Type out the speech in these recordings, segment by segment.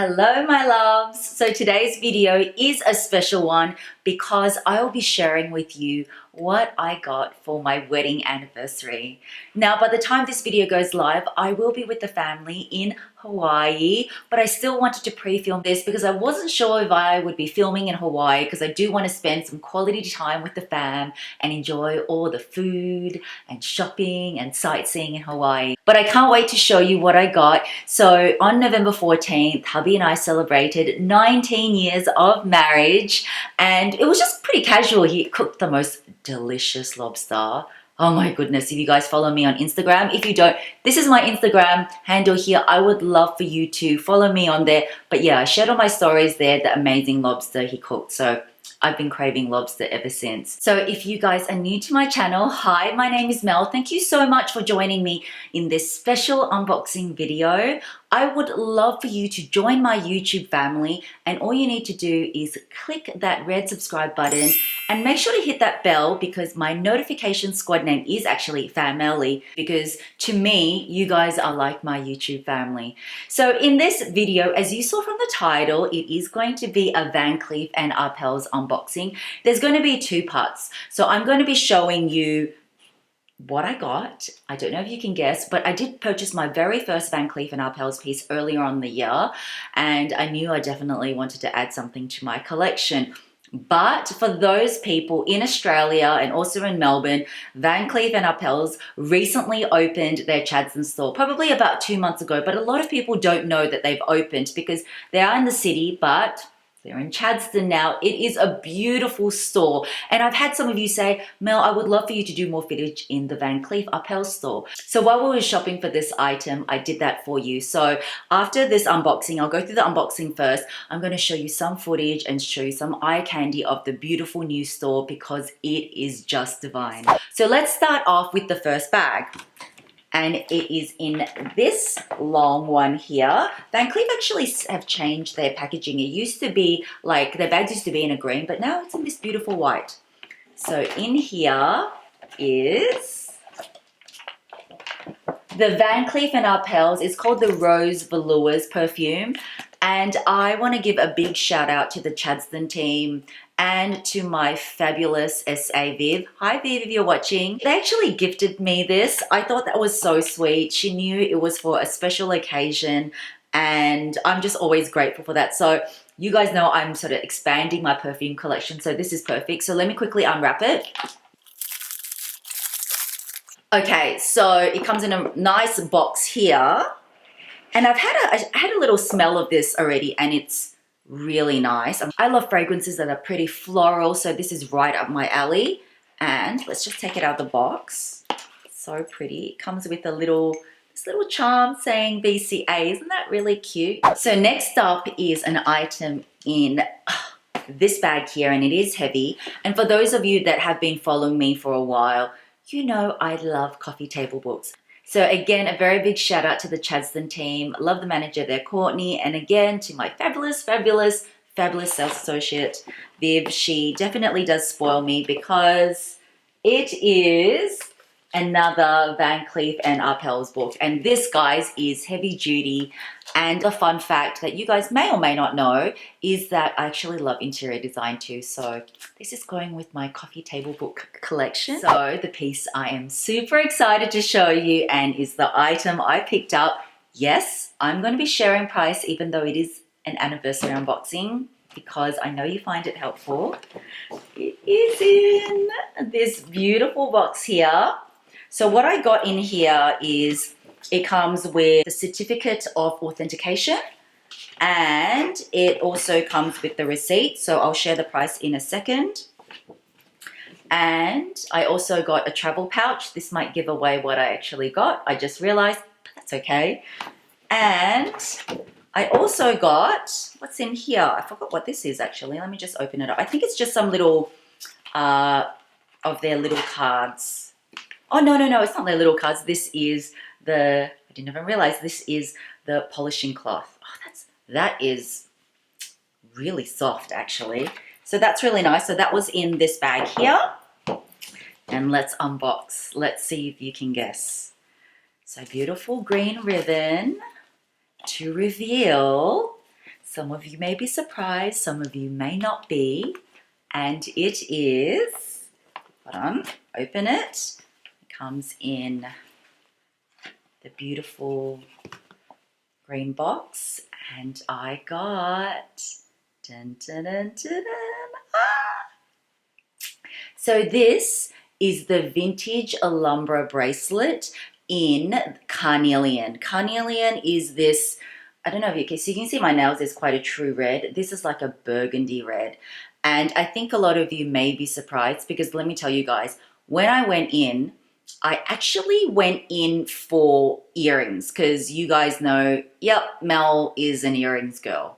Hello my loves! So today's video is a special one because I will be sharing with you what I got for my wedding anniversary. Now by the time this video goes live, I will be with the family in Hawaii, but I still wanted to pre-film this because I wasn't sure if I would be filming in Hawaii because I do want to spend some quality time with the fam and enjoy all the food and shopping and sightseeing in Hawaii. But I can't wait to show you what I got. So on November 14th, hubby and I celebrated 19 years of marriage and it was just pretty casual. He cooked the most delicious lobster. Oh my goodness, if you guys follow me on Instagram. If you don't, this is my Instagram handle here. I would love for you to follow me on there. But yeah, I shared on my stories there the amazing lobster he cooked. So I've been craving lobster ever since. So if you guys are new to my channel, hi, my name is Mel. Thank you so much for joining me in this special unboxing video. I would love for you to join my YouTube family, and all you need to do is click that red subscribe button and make sure to hit that bell because my notification squad name is actually Family, because to me, you guys are like my YouTube family. So in this video, as you saw from the title, it is going to be a Van Cleef and Arpels unboxing. There's going to be two parts. So I'm going to be showing you what I got. I don't know if you can guess, but I did purchase my very first Van Cleef & Arpels piece earlier on the year, and I knew I definitely wanted to add something to my collection. But for those people in Australia and also in Melbourne, Van Cleef & Arpels recently opened their Chadstone store, probably about 2 months ago, but a lot of people don't know that they've opened because they are in the city, but they're in Chadstone now. It is a beautiful store. And I've had some of you say, Mel, I would love for you to do more footage in the Van Cleef Arpels store. So while we were shopping for this item, I did that for you. So after this unboxing, I'll go through the unboxing first. I'm going to show you some footage and show you some eye candy of the beautiful new store because it is just divine. So let's start off with the first bag. And it is in this long one here. Van Cleef actually have changed their packaging. It used to be like, their bags used to be in a green, but now it's in this beautiful white. So in here is the Van Cleef & Arpels. It's called the Rose Velours perfume. And I want to give a big shout out to the Chadstone team and to my fabulous SA Viv. Hi Viv, if you're watching. They actually gifted me this. I thought that was so sweet. She knew it was for a special occasion and I'm just always grateful for that. So you guys know I'm sort of expanding my perfume collection, so this is perfect. So let me quickly unwrap it. Okay, so it comes in a nice box here. And I had a little smell of this already and it's really nice. I love fragrances that are pretty floral, so this is right up my alley. And let's just take it out of the box. So pretty. It comes with a this little charm saying BCA. Isn't that really cute? So next up is an item in this bag here, and it is heavy. And for those of you that have been following me for a while, you know I love coffee table books. So again, a very big shout out to the Chadstone team. Love the manager there, Courtney. And again, to my fabulous sales associate, Viv. She definitely does spoil me because it is another Van Cleef & Arpels book. And this, guys, is heavy duty. And a fun fact that you guys may or may not know is that I actually love interior design too. So this is going with my coffee table book collection. So the piece I am super excited to show you and is the item I picked up. Yes, I'm going to be sharing price even though it is an anniversary unboxing because I know you find it helpful. It is in this beautiful box here. So what I got in here is it comes with the certificate of authentication and it also comes with the receipt. So I'll share the price in a second. And I also got a travel pouch. This might give away what I actually got. I just realized, but that's okay. And I also got, what's in here? I forgot what this is actually. Let me just open it up. I think it's just some little of their little cards. Oh, no, it's not their little cards. This is I didn't even realize this is the polishing cloth. Oh, that is really soft actually. So that's really nice. So that was in this bag here. And let's unbox. Let's see if you can guess. So beautiful green ribbon to reveal Some of you may be surprised, some of you may not be. And it is, hold on, open it. It comes in the beautiful green box. And I got, dun, dun, dun, dun, dun, So this is the vintage Alhambra bracelet in carnelian. Carnelian is this, I don't know if you can, so you can see my nails is quite a true red. This is like a burgundy red. And I think a lot of you may be surprised because let me tell you guys, when I went in, I actually went in for earrings because you guys know, yep, Mel is an earrings girl.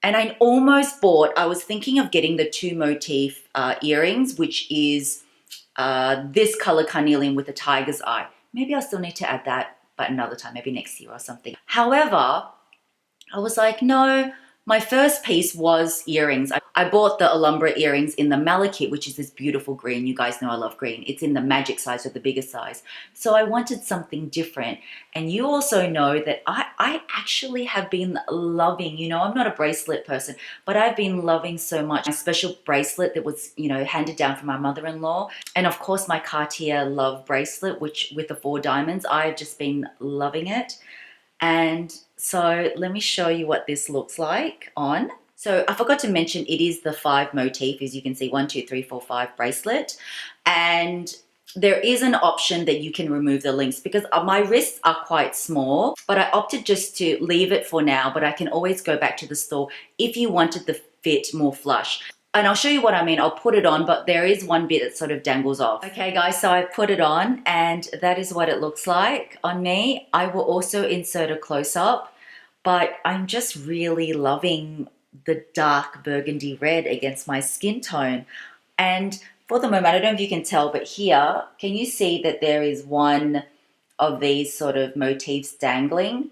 And I almost bought, I was thinking of getting the 2 motif earrings, which is this color carnelian with a tiger's eye. Maybe I'll still need to add that, but another time, maybe next year or something. However, I was like, no, my first piece was earrings. I bought the Alhambra earrings in the malachite, which is this beautiful green. You guys know I love green. It's in the magic size or the bigger size. So I wanted something different. And you also know that I actually have been loving, you know, I'm not a bracelet person, but I've been loving so much my special bracelet that was, you know, handed down from my mother-in-law. And of course my Cartier Love bracelet, which with the 4 diamonds, I've just been loving it. And so let me show you what this looks like on. So I forgot to mention it is the 5 motif, as you can see, 1, 2, 3, 4, 5 bracelet. And there is an option that you can remove the links because my wrists are quite small, but I opted just to leave it for now, but I can always go back to the store if you wanted the fit more flush. And I'll show you what I mean. I'll put it on, but there is one bit that sort of dangles off. Okay guys, so I put it on and that is what it looks like on me. I will also insert a close-up, but I'm just really loving the dark burgundy red against my skin tone. And for the moment, I don't know if you can tell, but here, can you see that there is one of these sort of motifs dangling?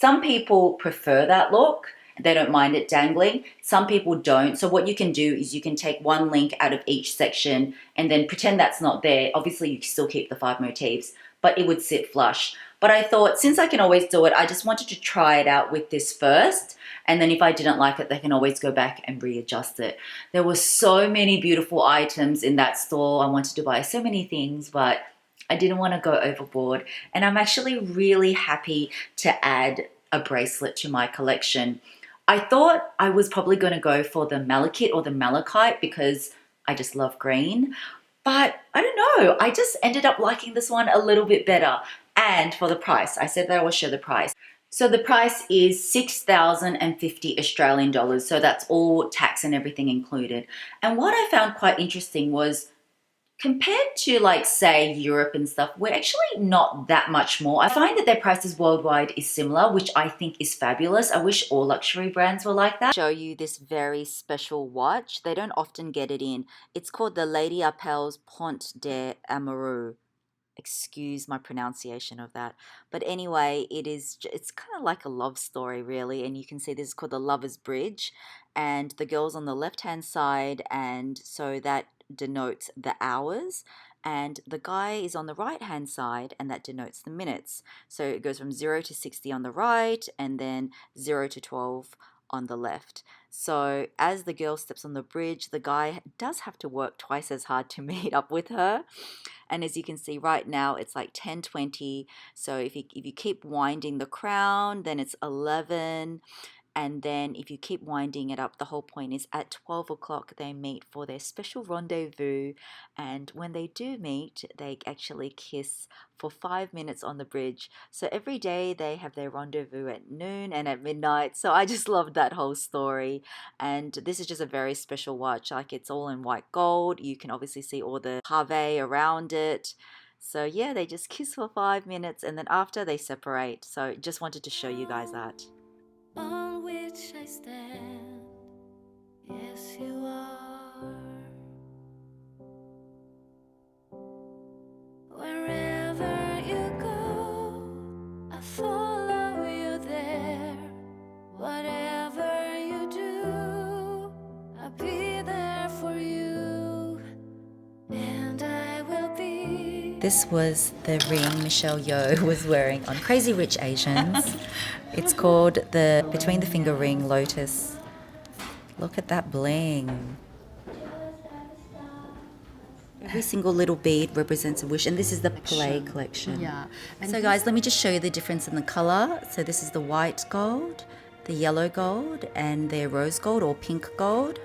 Some people prefer that look. They don't mind it dangling. Some people don't. So what you can do is you can take one link out of each section and then pretend that's not there. Obviously, you still keep the 5 motifs, but it would sit flush. But I thought since I can always do it, I just wanted to try it out with this first. And then if I didn't like it, they can always go back and readjust it. There were so many beautiful items in that store. I wanted to buy so many things, but I didn't want to go overboard. And I'm actually really happy to add a bracelet to my collection. I thought I was probably going to go for the malachite or the malachite because I just love green. But I don't know, I just ended up liking this one a little bit better. And for the price, I said that I will show the price. So the price is 6,050 Australian dollars. So that's all tax and everything included. And what I found quite interesting was compared to like say Europe and stuff, we're actually not that much more. I find that their prices worldwide is similar, which I think is fabulous. I wish all luxury brands were like that. Show you this very special watch. They don't often get it in. It's called the Lady Arpels Pont de Amoureux. Excuse my pronunciation of that, but anyway, it's kind of like a love story really, and you can see this is called the Lover's Bridge, and the girl's on the left hand side, and so that denotes the hours, and the guy is on the right hand side, and that denotes the minutes. So it goes from 0 to 60 on the right, and then 0 to 12 on the left. So as the girl steps on the bridge, the guy does have to work twice as hard to meet up with her. And as you can see right now, it's like 10:20. So if you keep winding the crown, then it's 11. And then if you keep winding it up, the whole point is at 12 o'clock they meet for their special rendezvous. And when they do meet, they actually kiss for 5 minutes on the bridge. So every day they have their rendezvous at noon and at midnight. So I just loved that whole story. And this is just a very special watch. Like it's all in white gold. You can obviously see all the pave around it. So yeah, they just kiss for 5 minutes and then after they separate. So just wanted to show you guys that. On which I stand, yes you are. Wherever you go, I follow you there. Whatever you do, I'll be there for you. And I will be. This was the ring Michelle Yeoh was wearing on Crazy Rich Asians. It's called the Between the Finger Ring Lotus. Look at that bling. Every single little bead represents a wish, and this is the Play collection. Yeah. And So guys, let me just show you the difference in the color. So this is the white gold, the yellow gold, and their rose gold or pink gold.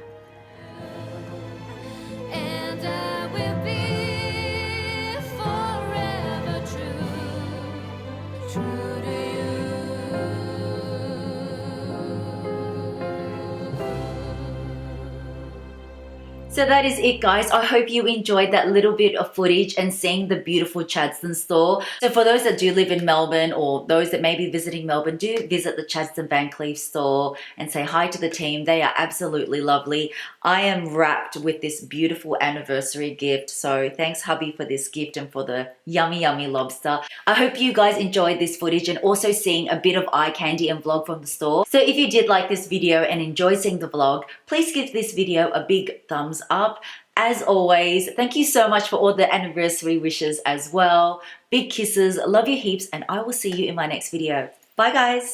And I will be forever true, true to you. So that is it, guys. I hope you enjoyed that little bit of footage and seeing the beautiful Chadstone store. So for those that do live in Melbourne or those that may be visiting Melbourne, do visit the Chadstone Van Cleef store and say hi to the team. They are absolutely lovely. I am wrapped with this beautiful anniversary gift. So thanks, hubby, for this gift and for the yummy, yummy lobster. I hope you guys enjoyed this footage and also seeing a bit of eye candy and vlog from the store. So if you did like this video and enjoyed seeing the vlog, please give this video a big thumbs up. As always, thank you so much for all the anniversary wishes as well. Big kisses, love you heaps, and I will see you in my next video. Bye guys.